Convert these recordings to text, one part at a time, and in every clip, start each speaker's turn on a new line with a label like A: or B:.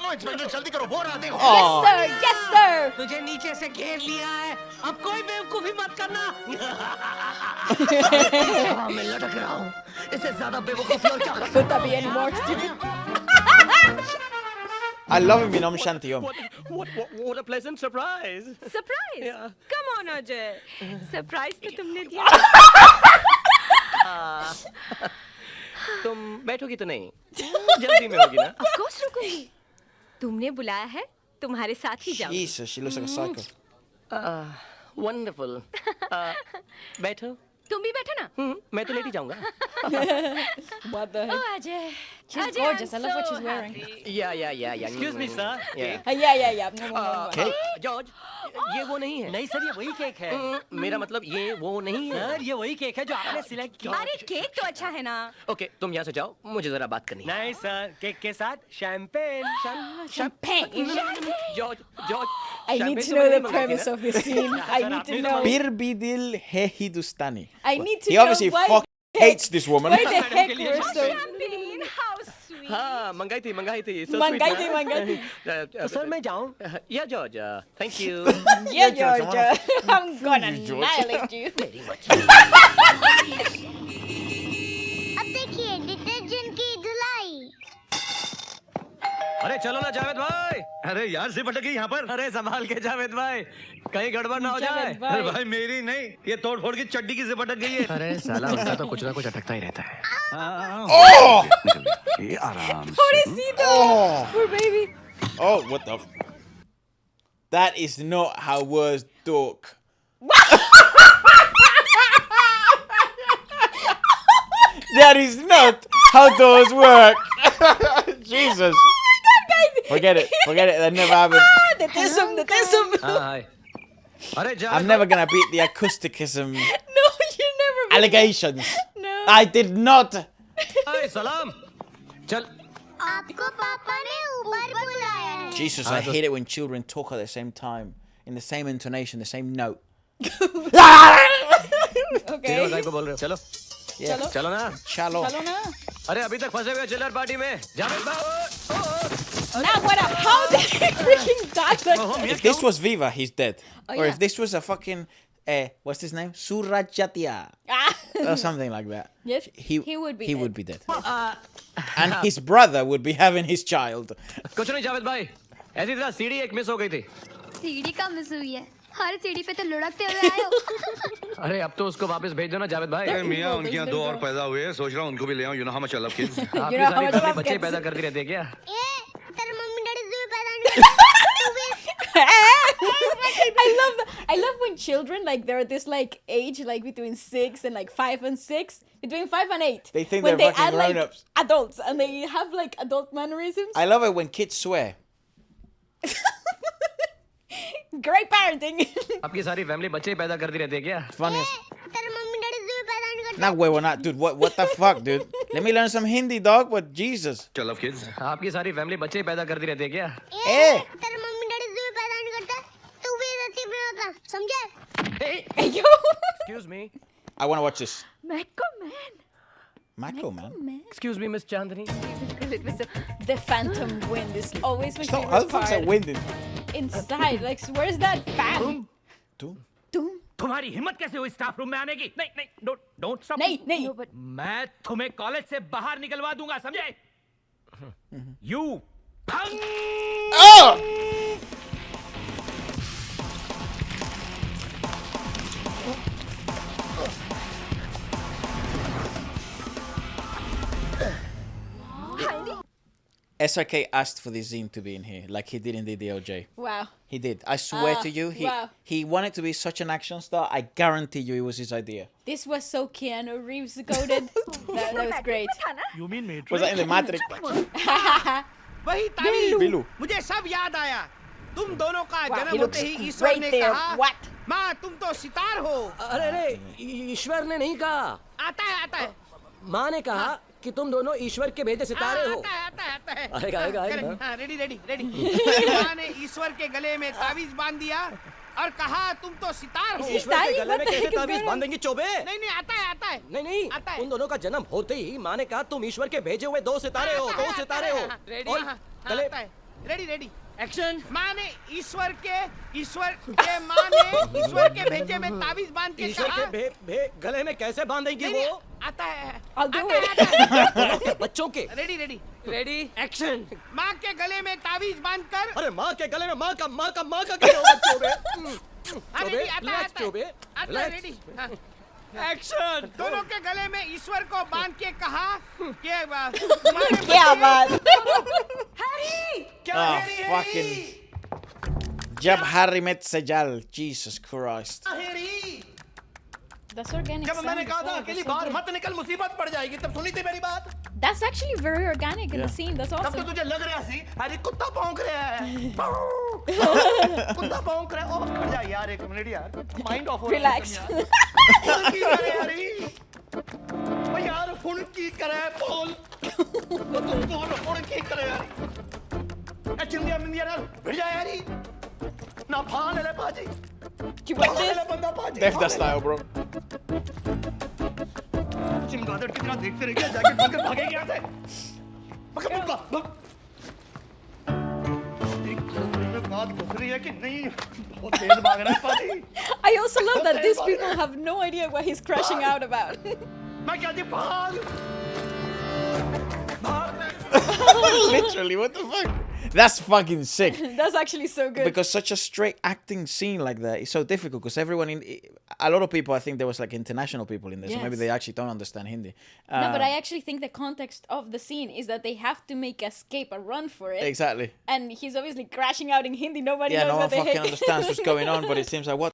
A: करो इंस्पेक्टर, जल्दी करो, वो रहा देखो।
B: Yes sir, yes sir.
C: तुझे नीचे से घेर लिया है, अब कोई बेवकूफी मत करना। हाँ, मैं लटक रहा हूँ, इससे ज्यादा बेवकूफी और क्या कर
B: Could that be any more stupid?
D: I love him in Om Shanti Om.
C: What a pleasant surprise.
E: Surprise
C: Yeah.
E: Come on Ajay, surprise तो तुमने दिया।
C: तुम बैठोगी तो नहीं? जल्दी में होगी ना?
E: ऑफ कोर्स रुकूंगी, तुमने बुलाया है, तुम्हारे साथ ही जाऊंगी।
D: Jesus, she looks like a psycho.
C: Wonderful. बैठो।
E: तुम भी बैठो ना।
C: मैं तो लेटी जाऊंगा।
B: What the
E: oh
B: heck?
E: Ajay,
B: She's
E: Ajay,
B: gorgeous. I
E: I'm
B: love what
E: so
B: she's wearing.
E: happy.
C: Yeah.
F: Excuse me, sir.
C: Yeah.
B: Yeah.
D: Okay.
C: George, ये वो नहीं है।
F: नहीं सर, ये वही केक है।
C: मेरा मतलब ये वो नहीं है।
F: सर, ये वही केक है जो आपने सिलेक्ट किया।
E: अरे केक तो अच्छा है ना।
C: ओके, तुम यहाँ से जाओ, मुझे जरा बात करनी है।
F: नहीं सर, केक के साथ champagne.
B: Champagne.
C: George,
B: I need to know the premise of this scene. I need to know.
D: Bir Bidil He Hindustani.
B: I need to
D: He
B: know
D: obviously
B: why
D: hates this woman.
B: the heck we're so
E: Champagne, how sweet.
C: हाँ, मंगाई थी। So
B: मंगाई
C: sweet,
B: थी,
C: हाँ।
F: तो sir मैं जाऊँ?
C: या George, thank you.
B: Yeah, Georgia. I'm gonna annihilate you.
G: अब देखिए डिटर्जेंट की धुलाई।
F: अरे चलो ना जावेद भाई।
A: अरे यार, जिप अटक गई यहाँ पर।
F: अरे संभाल के जावेद भाई, कहीं गड़बड़ ना हो जाए।
B: जावेद
A: अरे
B: भाई.
A: भाई, मेरी नहीं, ये तोड़ फोड़ की चड्डी की जिप अटक गई है।
C: अरे साला, उनका तो कुछ ना कुछ अटकता ही रहता है।
A: ये आराम से।
B: Pobrecito. Poor baby.
D: Oh, what the? That is not how words talk. That is not how those work. Jesus. Forget it. That never happened.
B: The tism.
F: हाँ हाय। अरे Javed
D: I'm never gonna beat the acousticism
B: No, you never.
D: allegations.
B: No.
D: I did not.
F: भाई, सलाम। चल।
G: आपको पापा ने ऊपर बुलाया है।
D: Jesus, I hate it when children talk at the same time, in the same intonation, the same note.
B: Okay.
F: तीनों भाई को बोल रहे हो। चलो।
D: Yeah.
F: चलो ना।
D: Shallow.
B: Chalo na.
F: अरे अभी तक फंसे हुए चिल्लर पार्टी में। जावेद भाई।
B: Now what up? How did he freaking die like
D: If this was Viva, he's dead.
B: Oh,
D: Or
B: yeah.
D: if this was a fucking, what's his name? Surajatya. Or something like that.
B: Yes,
D: He
B: would be
D: He
B: dead.
D: would be dead. And his brother would be having his child.
F: कुछ नहीं जावेद भाई, ऐसी तरह सीढ़ी एक miss हो गई थी।
G: सीढ़ी का मिस हुई है। हर सीढ़ी पे तो लुढ़कते हुए आए हो।
F: अरे अब तो उसको वापस भेज दो ना जावेद भाई।
A: अरे मियाँ, उनके यहाँ 2 और पैदा हुए हैं, सोच रहा हूँ उनको भी ले आऊँ। You know how much I love kids.
F: आपकी
B: You know how
F: सारी
B: much
F: फैमिली
B: love
F: बच्चे ही
B: gets-
F: पैदा करती रहती है क्या?
G: ए, तेरे मम्मी डैडी से भी पैदा नहीं करते।
B: I love when children like they're at this like age like between 6 and like 5 and 6, between 5 and 8.
D: They think
B: when
D: they're
B: they
D: fucking
B: add like
D: grown-ups.
B: adults and they have like adult mannerisms.
D: I love it when kids swear.
B: Great parenting.
F: आपकी सारी family बच्चे ही पैदा करती रहती है क्या?
D: Funniest.
G: तेरे mummy daddy से भी पैदा नहीं करते।
D: Not where we're not, dude. What the fuck, dude? Let me learn some Hindi, dog. But Jesus.
A: I love kids.
F: आपकी सारी फैमिली बच्चे ही पैदा करती रहती है क्या?
G: ए, तेरे मम्मी डैडी से भी पैदा नहीं करते। तू भी नसीब में होता, समझे?
B: Yo.
F: Excuse me.
D: I want to watch this.
B: Mecca man.
D: Mako, man.
F: Excuse me, Miss Chandni.
B: The phantom wind is always my
D: Stop. How the
B: favorite
D: fuck's that
B: part.
D: winding?
B: Inside, like where's that fan?
D: Dude.
B: Doom.
H: तुम्हारी हिम्मत कैसे हुई staff room में आने की? नहीं नहीं, don't stop.
B: नहीं.
E: No, but
H: मैं तुम्हें कॉलेज से बाहर निकलवा दूंगा, समझे? यू भंग।
D: Oh! SRK asked for this scene to be in here, like he did in the DOJ.
B: Wow.
D: He did. I swear to you,
B: wow.
D: he wanted to be such an action star. I guarantee you, it was his idea.
B: This was so Keanu Reeves coded. that was great.
H: You mean me?
D: Was that in the Matrix?
C: वही तारीफ,
D: Bilu.
C: मुझे सब याद आया। तुम दोनों का
B: Wow, he
C: जन्म
B: looks
C: होते ही ईश्वर
B: great
C: ने
B: there.
C: कहा,
B: What?
C: माँ तुम तो सितार हो।
I: अरे अरे, ईश्वर ने नहीं कहा,
C: आता है।
I: माँ ने कहा कि तुम दोनों ईश्वर के भेजे सितारे हो।
C: आता है।
I: आएगा।
C: हाँ, रेडी। माँ ने ईश्वर के गले में ताबीज बांध दिया और कहा तुम तो सितार हो।
I: ईश्वर के गले में कैसे ताबीज बांधेंगे चोबे?
C: नहीं, आता है।
I: नहीं,
C: आता है।
I: उन दोनों का जन्म होते ही माँ ने कहा तुम ईश्वर के भेजे हुए 2 सितारे हो, 2 सितारे हो।
C: रेडी,
I: और
C: हाँ,
I: गले
C: आता है। Ready ready
I: action.
C: माँ ने ईश्वर के माँ ने ईश्वर के भेजे में ताबीज बांध के
I: ईश्वर
C: कहा
I: के गले में कैसे बांधेगी
C: नहीं,
I: वो?
C: आता है
B: I'll do
C: आता
B: it.
C: है
I: बच्चों के।
C: Ready ready
I: ready action.
C: माँ के गले में ताबीज बांध कर
I: अरे माँ के गले में माँ का क्या होगा चोबे?
C: रेडी आता
I: relax, चोबे,
C: आता
I: relax.
C: Ready
I: action.
C: दोनों के गले में ईश्वर को बांध के कहा कि तुम्हारे
B: क्या बात?
D: Oh, fucking. जब Harry met Sajal. Jesus Christ.
B: That's organic.
J: जब मैंने
B: sound
J: कहा
B: as
J: था
B: well.
J: अकेली
B: That's so
J: बाहर
B: good.
J: मत निकल मुसीबत पड़ जाएगी तब सुनी थी मेरी बात
B: That's actually very organic in
D: Yeah.
B: the scene. That's
J: तब तो
B: awesome.
J: तुझे लग रहा सी अरे कुत्ता भौंक रहा है कुत्ता भौंक रहा है ओ खड़ जा यार एक मिनट यार माइंड ऑफ हो
B: Relax.
J: की करे यार ओ यार फुल की करे बोल तो बोल फुल की करे यार ए चिंदिया मिंदिया ना भिड़ जा यार ना फान ले बाजी
B: You want this?
J: ले बंदा बाजी
D: Death that style, bro.
J: चिमगादड़ की तरह देखते रह गया जैकेट पहन कर भागेगी यहाँ से पकड़ पकड़ एक दूसरे में बात घुस रही है कि नहीं बहुत तेज भाग रहा है पाजी
B: I also love that these people have no idea what he's crashing out about.
J: मैं क्या जी भाग भाग
D: Literally, what the fuck? That's fucking sick.
B: That's actually so good.
D: Because such a straight acting scene like that is so difficult because everyone a lot of people, I think there was like international people in there, so maybe
B: Yes.
D: they actually don't understand Hindi.
B: No, but I actually think the context of the scene is that they have to make escape a run for it.
D: Exactly.
B: And he's obviously crashing out in Hindi. Nobody
D: Yeah,
B: knows
D: no one
B: what the
D: fucking
B: heck.
D: understands what's going on, but it seems like what?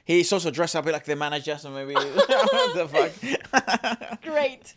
D: He's also dressed up like the manager, so maybe what the fuck?
B: Great.